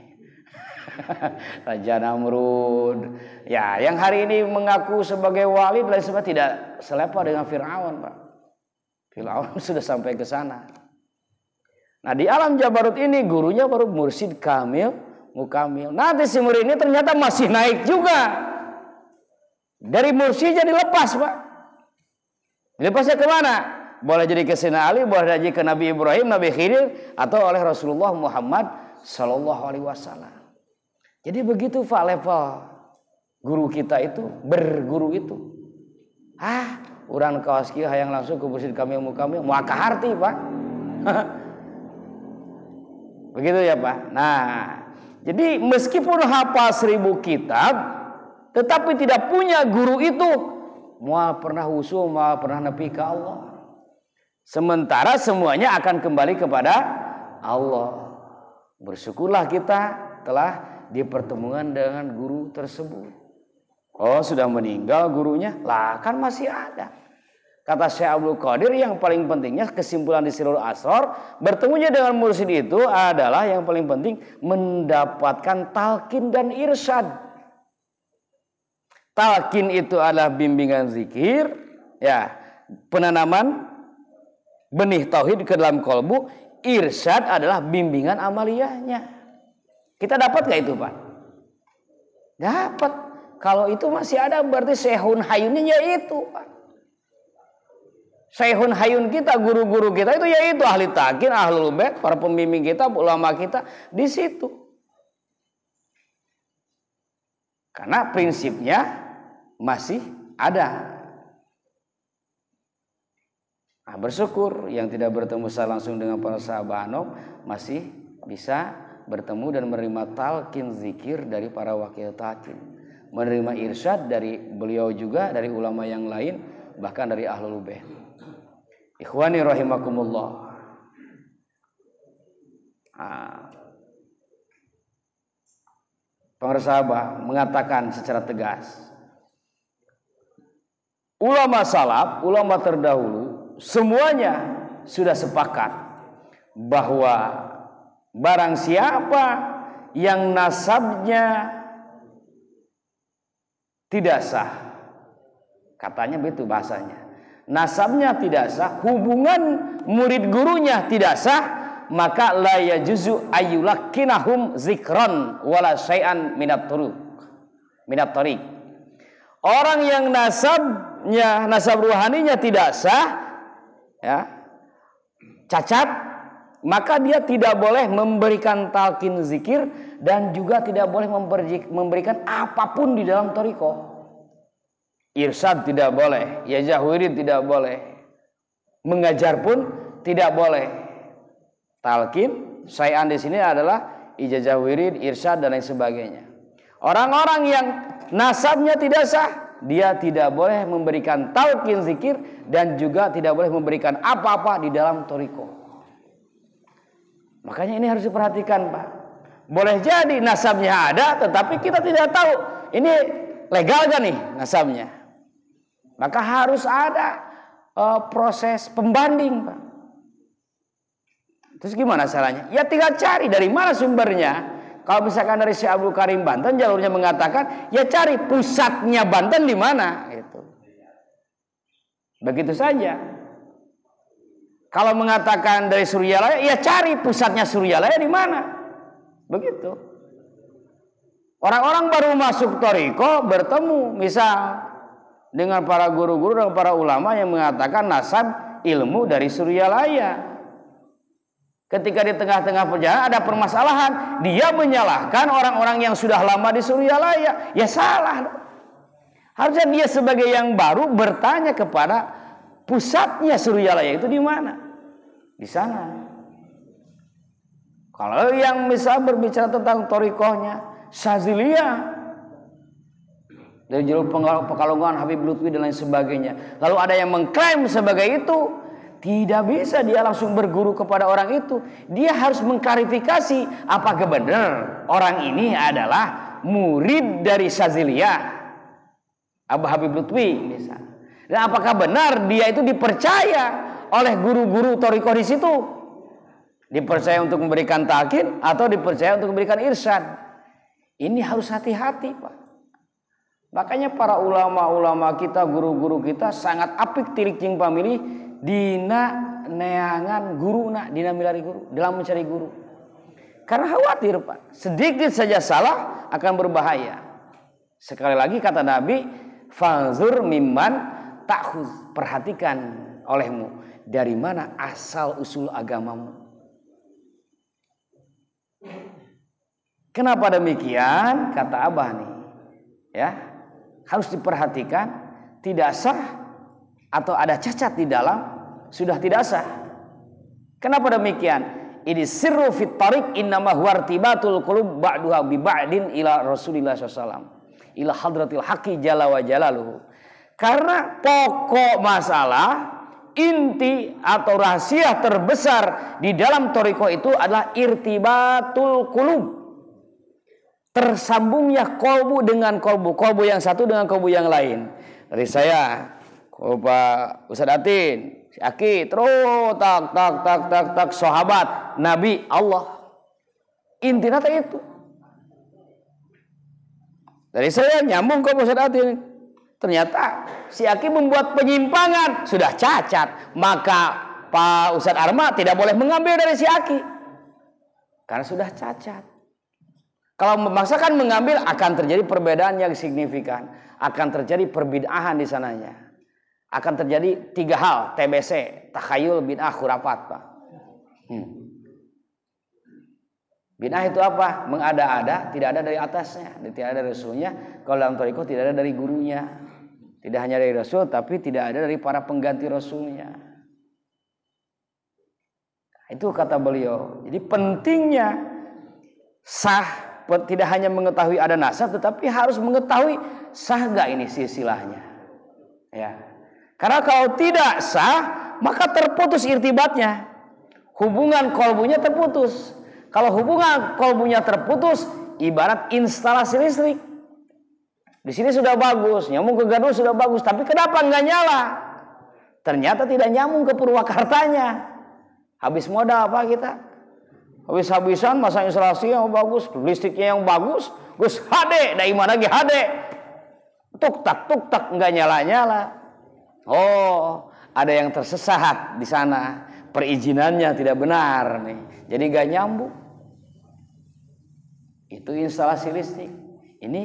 Raja Namrud. Ya, yang hari ini mengaku sebagai wali dan sebagainya tidak selevel dengan Fir'aun, Pak. Fir'aun sudah sampai ke sana. Nah, di alam jabarut ini gurunya baru mursyid kamil, mukamil. Nanti si murid ini ternyata masih naik juga. Dari mursyidnya dilepas, Pak. Dilepasnya kemana? Boleh jadi ke Sayyidina Ali, boleh jadi ke Nabi Ibrahim, Nabi Khidir, atau oleh Rasulullah Muhammad Sallallahu Alaihi Wasallam. Jadi begitu, Pak, level guru kita itu, berguru itu. Urang kaos kieu hayang langsung ke mursyid kamil mukamil, moal kaharti, Pak. Begitu ya, Pak. Nah, jadi meskipun hafal 1000 kitab, tetapi tidak punya guru itu, moal pernah usul, moal pernah nepi ke Allah. Sementara semuanya akan kembali kepada Allah. Bersyukurlah kita telah dipertemukan dengan guru tersebut. Oh, sudah meninggal gurunya? Lah, kan masih ada. Kata Syekh Abdul Qadir, yang paling pentingnya kesimpulan di Sirrul Asrar, bertemunya dengan mursyid itu adalah yang paling penting mendapatkan talqin dan irsyad. Talqin itu adalah bimbingan zikir, ya, penanaman benih tauhid ke dalam kolbu. Irsyad adalah bimbingan amaliyahnya. Kita dapat gak itu, Pak? Dapat. Kalau itu masih ada, berarti syekhun hayunnya yaitu, Pak. Syekhun hayun kita, guru-guru kita itu yaitu ahli talqin, ahlul bait, para pembimbing kita, ulama kita di situ. Karena prinsipnya masih ada. Nah, bersyukur yang tidak bertemu secara langsung dengan para sahabat masih bisa bertemu dan menerima talqin zikir dari para wakil talqin, menerima irsyad dari beliau juga, dari ulama yang lain, bahkan dari ahlul bait. Ikhwani rahimakumullah. Para sahabat mengatakan secara tegas, ulama salaf, ulama terdahulu, semuanya sudah sepakat bahwa barang siapa yang nasabnya tidak sah. Katanya begitu bahasanya. Nasabnya tidak sah, hubungan murid gurunya tidak sah, maka la yajuzu ayyulakkinahum zikran wala syai'an minat tariq. Orang yang nasab ruhaninya tidak sah, ya, cacat, maka dia tidak boleh memberikan talqin zikir dan juga tidak boleh memberikan apapun di dalam thariqah. Irsyad tidak boleh, ijazah wirid tidak boleh, mengajar pun tidak boleh. Talqin syai'an di sini adalah ijazah wirid, irsyad dan lain sebagainya. Orang-orang yang nasabnya tidak sah, dia tidak boleh memberikan talqin zikir dan juga tidak boleh memberikan apa-apa di dalam thariqah. Makanya ini harus diperhatikan, Pak. Boleh jadi nasabnya ada, tetapi kita tidak tahu ini legal gak nih nasabnya. Maka harus ada proses pembanding, Pak. Terus gimana caranya? Ya tinggal cari dari mana sumbernya. Kalau misalkan dari Syekh Abdul Karim Banten, jalurnya mengatakan, ya cari pusatnya Banten di mana. Gitu. Begitu saja. Kalau mengatakan dari Suryalaya, ya cari pusatnya Suryalaya di mana. Begitu. Orang-orang baru masuk thariqah bertemu, misal dengan para guru-guru dan para ulama yang mengatakan nasab ilmu dari Suryalaya. Ketika di tengah-tengah perjalanan ada permasalahan, dia menyalahkan orang-orang yang sudah lama di Suryalaya. Ya salah. Harusnya dia sebagai yang baru bertanya kepada pusatnya Suryalaya itu di mana? Di sana. Kalau yang misal berbicara tentang thariqahnya Syaziliyah, dari jalur Pekalongan, Habib Lutfi dan lain sebagainya, lalu ada yang mengklaim sebagai itu, tidak bisa dia langsung berguru kepada orang itu. Dia harus mengklarifikasi apakah benar orang ini adalah murid dari Syaziliyah, Abu Habib Lutfi misalnya. Dan apakah benar dia itu dipercaya oleh guru-guru thariqah di situ? Dipercaya untuk memberikan talqin atau dipercaya untuk memberikan irsyad? Ini harus hati-hati, Pak. Makanya para ulama-ulama kita, guru-guru kita sangat apik tilik jeung pamilih dina neangan guru, dina milari guru, dalam mencari guru. Karena khawatir, Pak, sedikit saja salah akan berbahaya. Sekali lagi kata Nabi, fanzur mimman ta'khuz, perhatikan olehmu dari mana asal usul agamamu. Kenapa demikian? Kata Abah nih, ya, harus diperhatikan, tidak sah atau ada cacat di dalam, sudah tidak sah. Kenapa demikian? Ini sirru fit tariq innama huwa irtibatul qulub ba'duha bi ba'din ila Rasulillah SAW, ila hadratil haqqi jalla wa jalaluhu. Karena pokok masalah, inti atau rahasia terbesar di dalam thariqah itu adalah irtibatul qulub. Tersambungnya kolbu dengan kolbu, kolbu yang satu dengan kolbu yang lain. Dari saya, Pak Ustadz Atin, si Aki, terus tak sahabat, Nabi, Allah. Intinya itu. Dari saya nyambung ke Ustadz Atin. Ternyata si Aki membuat penyimpangan, sudah cacat. Maka Pak Ustadz Arma tidak boleh mengambil dari si Aki, karena sudah cacat. Kalau memaksakan mengambil akan terjadi perbedaan yang signifikan, akan terjadi perbid'ahan di sananya, akan terjadi 3 hal, TBC, takhayul, bid'ah, khurafat, Pak. Bid'ah itu apa? Mengada-ada, tidak ada dari atasnya, tidak ada dari Rasulnya. Kalau dalam thariqah tidak ada dari gurunya, tidak hanya dari Rasul, tapi tidak ada dari para pengganti Rasulnya. Itu kata beliau. Jadi pentingnya sah, tidak hanya mengetahui ada nasab, tetapi harus mengetahui sah gak ini silsilahnya. Ya. Karena kalau tidak sah, maka terputus irtibatnya. Hubungan kolbunya terputus. Kalau hubungan kolbunya terputus, ibarat instalasi listrik. Di sini sudah bagus, nyambung ke gardu sudah bagus, tapi kenapa nggak nyala? Ternyata tidak nyambung ke Purwakartanya. Habis modal apa kita? Habis-habisan masa instalasi yang bagus, listriknya yang bagus, Gus HD, dari mana lagi HD? tuk tak nggak nyala. Oh, ada yang tersesat di sana, perizinannya tidak benar nih, jadi nggak nyambung. Itu instalasi listrik. Ini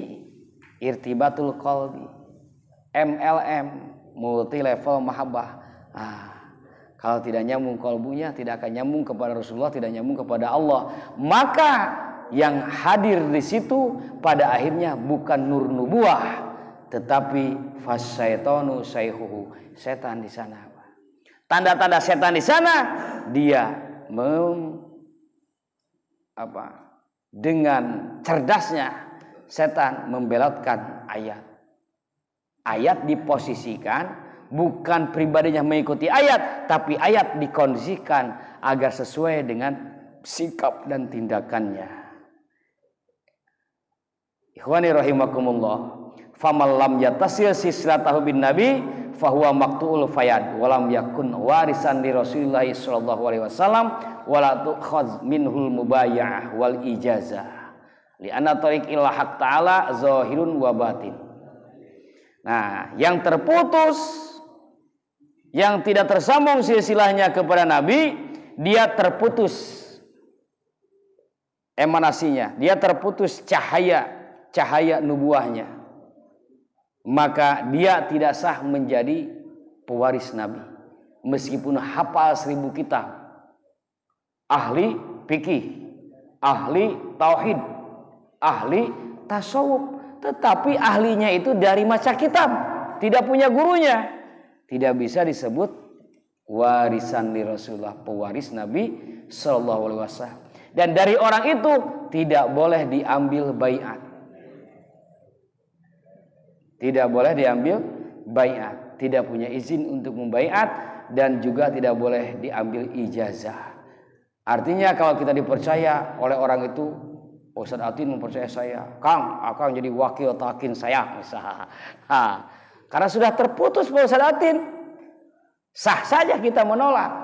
irtibatul qalbi, MLM, multi level mahabbah. Kalau tidak nyambung kalbunya, tidak akan nyambung kepada Rasulullah, tidak nyambung kepada Allah. Maka yang hadir di situ pada akhirnya bukan nur nubuah, tetapi fasyaitonu sayhuhu, setan di sana. Tanda-tanda setan di sana, dia dengan cerdasnya setan membelotkan ayat. Ayat diposisikan bukan pribadinya mengikuti ayat, tapi ayat dikondisikan agar sesuai dengan sikap dan tindakannya. Ikhwani rahimakumullah, faman lam yatasil silatahu bin nabi fahuwa maqtu'ul fayad walam yakun warisan li Rasulillah sallallahu alaihi wasallam wala tu'khadz minhul mubayya'ah wal ijazah li anna tariq ila haq ta'ala zahirun wa batin. Nah, yang terputus, yang tidak tersambung silsilahnya kepada Nabi, dia terputus emanasinya, dia terputus cahaya nubuahnya. Maka dia tidak sah menjadi pewaris Nabi, meskipun hafal 1000 kitab, ahli fikih, ahli tauhid, ahli tasawuf, tetapi ahlinya itu dari maca kitab, tidak punya gurunya, tidak bisa disebut warisan li Rasulullah, pewaris Nabi sallallahu alaihi wasallam. Dan dari orang itu tidak boleh diambil baiat. Tidak boleh diambil baiat, tidak punya izin untuk membaiat, dan juga tidak boleh diambil ijazah. Artinya kalau kita dipercaya oleh orang itu, Ustaz Atin mempercayai saya, Kang akan jadi wakil talqin saya misalnya. Karena sudah terputus Pak Ustaz Atin, sah saja kita menolak.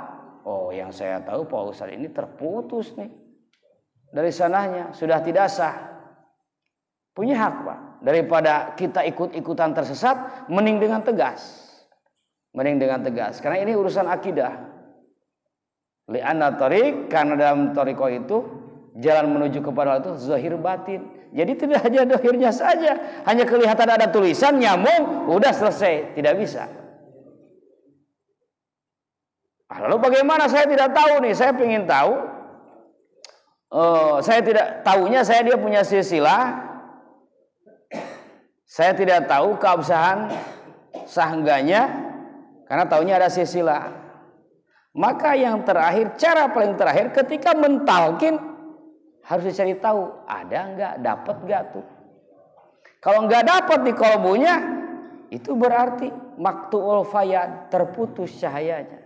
Oh, yang saya tahu Pak Ustaz ini terputus nih dari sananya, sudah tidak sah. Punya hak Pak. Daripada kita ikut-ikutan tersesat, mending dengan tegas. Mending dengan tegas. Karena ini urusan akidah. Li'anna tariq, karena dalam tariqah itu jalan menuju kepada Allah itu zahir batin. Jadi tidak hanya dohirnya saja, hanya kelihatan ada tulisan nyambung, udah selesai, tidak bisa. Lalu bagaimana? Saya tidak tahu nih, saya ingin tahu. Saya tidak tahunya dia punya silsilah. Saya tidak tahu keabsahan sah enggaknya, karena tahunya ada silsilah. Maka yang terakhir, cara paling terakhir ketika mentalkin, harus dicari tahu ada enggak, dapat enggak tuh. Kalau enggak dapat di kolbunya, itu berarti maqtu'ul fayad, terputus cahayanya.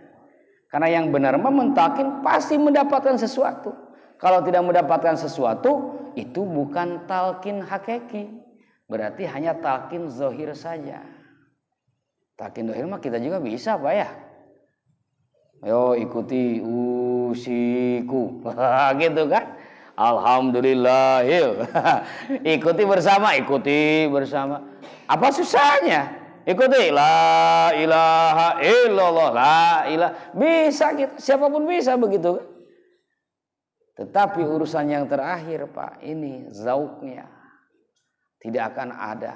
Karena yang benar mentalkin pasti mendapatkan sesuatu. Kalau tidak mendapatkan sesuatu, itu bukan talqin hakiki. Berarti hanya talqin zahir saja. Talqin zahir mah kita juga bisa Pak ya. Ayo ikuti usiku. Gitu kan. Alhamdulillah. Ikuti bersama. Apa susahnya? Ikuti la ilaha illallah, la ilaha. Bisa kita, siapapun bisa begitu. Tetapi urusan yang terakhir Pak, ini zauknya tidak akan ada.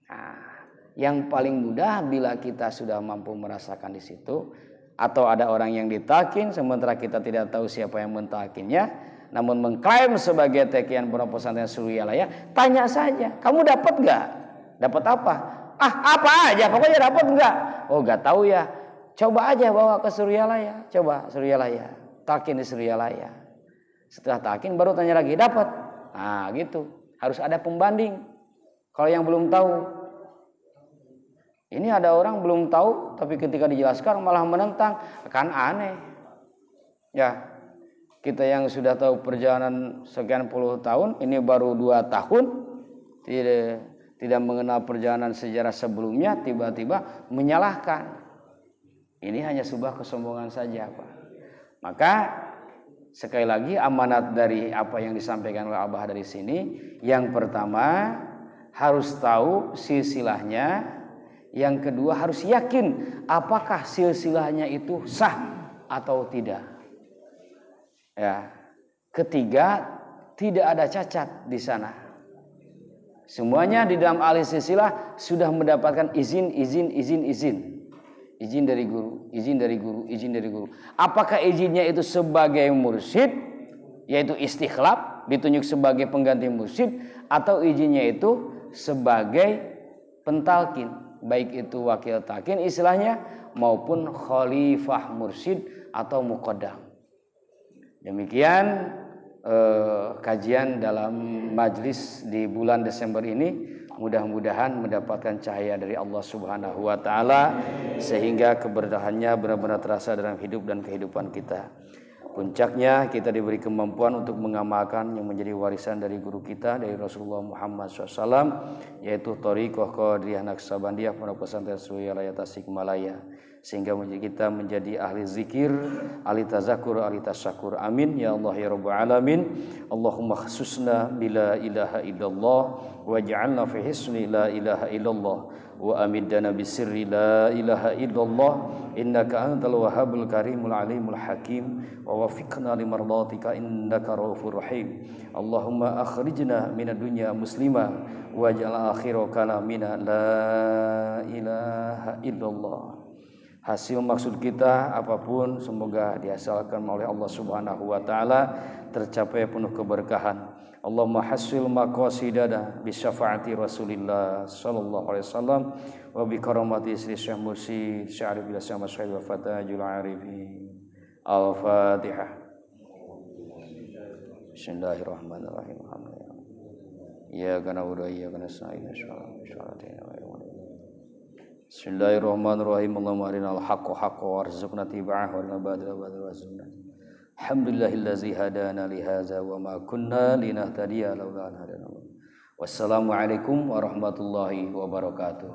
Nah, yang paling mudah bila kita sudah mampu merasakan di situ, atau ada orang yang ditalqin sementara kita tidak tahu siapa yang mentalqinnya, namun mengklaim sebagai tekian Pondok Pesantren Suriyalaya, tanya saja, kamu dapat nggak? Dapat apa? Apa aja, pokoknya dapat nggak? Oh nggak tahu ya, coba aja bawa ke Suriyalaya, coba Suriyalaya, talqin di Suriyalaya. Setelah talqin baru tanya lagi, dapat? Nah gitu. Harus ada pembanding. Kalau yang belum tahu, ini ada orang belum tahu, tapi ketika dijelaskan malah menentang, kan aneh. Ya, kita yang sudah tahu perjalanan sekian puluh tahun, ini baru 2 tahun, tidak mengenal perjalanan sejarah sebelumnya, tiba-tiba menyalahkan. Ini hanya sebuah kesombongan saja, Pak. Maka sekali lagi amanat dari apa yang disampaikan oleh Abah dari sini, yang pertama harus tahu silsilahnya. Yang kedua harus yakin apakah silsilahnya itu sah atau tidak. Ya. Ketiga, tidak ada cacat di sana. Semuanya di dalam ahli silsilah sudah mendapatkan izin. Izin dari guru, izin dari guru, izin dari guru. Apakah izinnya itu sebagai mursyid, yaitu istikhlaf, ditunjuk sebagai pengganti mursyid, atau izinnya itu sebagai pentalkin, baik itu wakil talkin istilahnya maupun khalifah mursyid atau muqaddam. Demikian kajian dalam majlis di bulan Desember ini, mudah-mudahan mendapatkan cahaya dari Allah Subhanahu wa taala sehingga keberkahannya benar-benar terasa dalam hidup dan kehidupan kita. Puncaknya kita diberi kemampuan untuk mengamalkan yang menjadi warisan dari guru kita, dari Rasulullah Muhammad SAW, yaitu Thariqah Qadiriyah Naqsabandiyah Pondok Pesantren Sriwijaya Raya Tasikmalaya, sehingga kita menjadi ahli zikir, ahli tazakur, ahli tasyakur. Amin ya Allah ya Rabbal alamin. Allahumma khususna bila ilaha illallah waj'alna fi hisni la ilaha illallah wa amidana bisirri la ilaha illallah innaka antal wahhabul karimul alimul hakim wa wafiqna limardatika innaka raufur rahim. Allahumma akhrijna minad dunya muslima waj'al akhira kalamina la ilaha illallah. Hasil maksud kita apapun semoga dihasilkan oleh Allah Subhanahu wa taala, tercapai penuh keberkahan. Allahumma hasil maqasidana bi syafaati Rasulillah sallallahu alaihi wasallam wa bi karamati Sri Syekh Mursyid Syarif bil Sama Syekh wa Fatajul Arifin. Al-Fatihah. Bismillahirrahmanirrahim. Ya kana wa ya kana sa'ina Bismillahirrahmanirrahim. Allahumma arinal haqqa haqqan warzuqna tiba'ahu wa arina badala badala warzuqna. Alhamdulillahillazi hadana li hadza wa ma kunna linahtadiya laula an hadana. Wassalamualaikum warahmatullahi wabarakatuh.